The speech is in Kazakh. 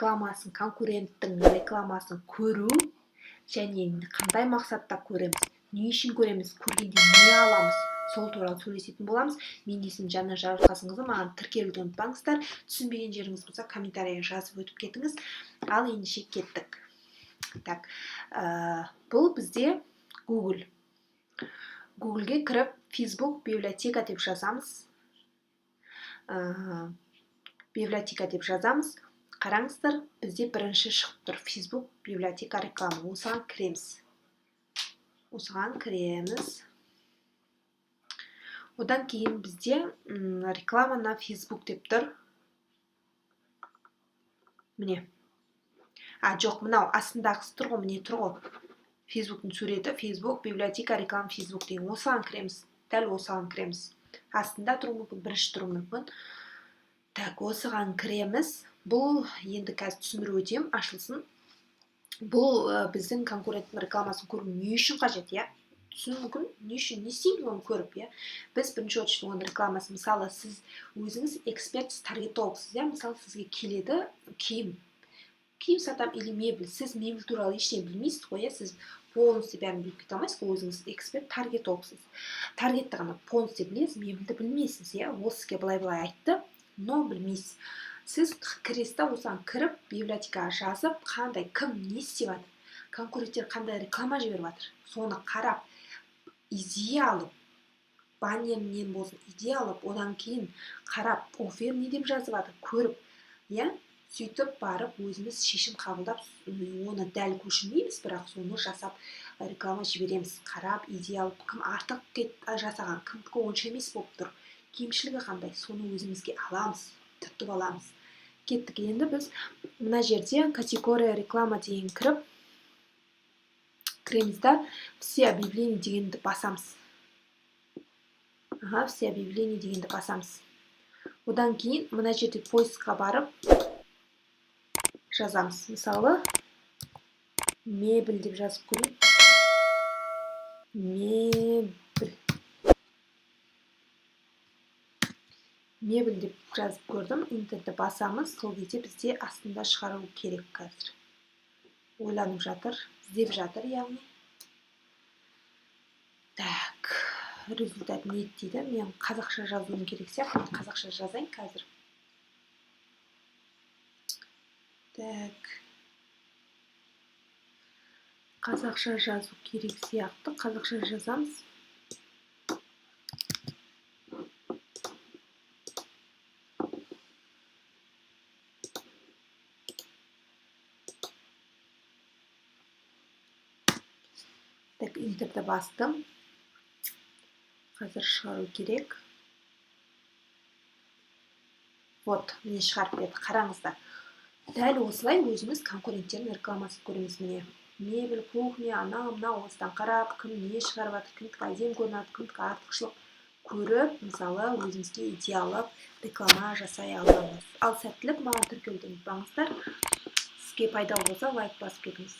рекламасын, конкуренттің рекламасын көру және қандай мақсатта көреміз, не үшін көреміз, көргенде не аламыз, сол туралы сөйлесетін боламыз. Мен есімім Жанна Жарылқасынқызы, маған тіркелуді ұмытпаңыздар. Түсінбеген жеріңіз болса комментарийға жазып өтіп кетіңіз. Ал ендеше кеттік. Так, бұл бізде Google. Google'ге кіріп Facebook библиотека деп жазамыз. Библиотека деп жазамыз. Қараңыздар, бізде бірінші шығып тұр Facebook библиотека реклама. Осыған кіреміз. Одан кейін бізде реклама на Facebook деп тұр. Міне. Жоқ, мынау астындағысы тұр ғой, міне тұр ғой. Facebook'тың суреті, Facebook библиотека реклама Facebook деген. Осыған кіреміз. Дәл осыған кіреміз. Астында тұру мүмкін, бірінші тұру мүмкін. Так, осыған кіреміз. Бұл енді қазір түсіндіріп өтем, ашылсын. Бұл біздің конкуренттің рекламасын көру не үшін қажет, иә? Түсіну мүмкін, не үшін, не істеймін оны көріп, иә? Біз бірінші очередь оның рекламасы, мысалы, сіз өзіңіз эксперт, таргетологсыз, иә? Мысалы, сізге келеді киім сатам или мебель. Сіз мебель туралы ештеңе білмейсіз ғой, иә? Сіз полностью бәрін біліп кете алмайсыз, өзіңіз эксперт, таргетологсыз. Таргетті ғана полностью білесіз, мебельді білмейсіз, иә? Ол сізге былай айтты, но білмейсіз. Сіз кіресті осыған кіріп, библиотекаға жазып, қандай, кім не істеп жатыр, конкуренттер қандай реклама жіберіп жатыр, соны қарап, идея алып, баннерінен болсын, идея алып, одан кейін қарап, офер не деп жазып жатыр, көріп, иә? Сөйтіп барып, өзіміз шешім қабылдап, оны дәл көшірмейміз, бірақ соны жасап реклама жібереміз. Қарап, идея алып, кім артық жасаған, кімдікі онша емес болып тұр, кемшілігі қандай, соны өзімізге аламыз, түртіп аламыз. Кеттік, енді біз мына жерде категория реклама деген кіреміз да, все объявления дегенді басамыз. Все объявления дегенді басамыз. Одан кейін мына жерде поискқа барып жазамыз. Мысалы, мебель деп жазып көрейін. Мебель деп жазып көрдім. Интерді басамыз. Сол кезде бізде астында шығару керек қазір. Ойланып жатыр, іздеп жатыр, яғни. Так, результат не дейді? Мен қазақша жазуым керек сияқты. Қазақша жазайын қазір. Так. Қазақша жазу керек сияқты. Қазақша жазамыз. Так, интерді бастым. Қазір шығару керек. Вот, мені шығарып берді. Қараңыздар. Дәл осылай өзіміз конкуренттердің рекламасын көреміз, міне. Мебель, кухня, мына осыдан қарап, кім не шығарып жатыр, кімдікі әдемі көрінеді, кімдікі артықшылық көріп, мысалы, өзімізге идея алып, реклама жасай аламыз. Ал сәттілік, маған тіркелуді ұмытпаңыздар. Сізге пайдалы болса, лайк басып кетіңіз.